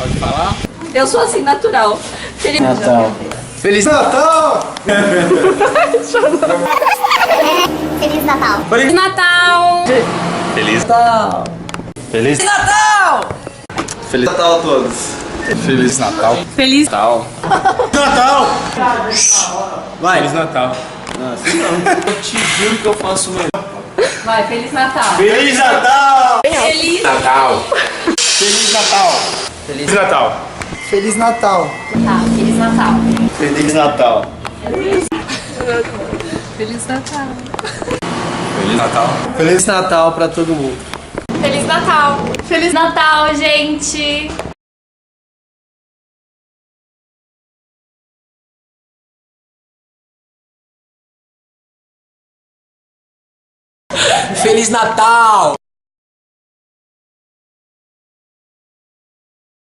Pode falar? Eu sou assim, natural. Feliz Natal. Feliz Natal! Feliz Natal. Feliz Natal! Feliz Natal! Feliz Natal! Feliz Natal a todos! Feliz Natal! Feliz Natal! Natal! Vai! Feliz Natal! Eu te juro que eu faço melhor. Vai, Feliz Natal! Feliz Natal! Feliz Natal! Feliz Natal! Feliz Natal! Feliz Natal! Feliz Natal! Feliz Natal! Feliz Natal! Feliz Natal! Feliz Natal pra todo mundo. Feliz Natal! Feliz Natal, gente! Feliz Natal!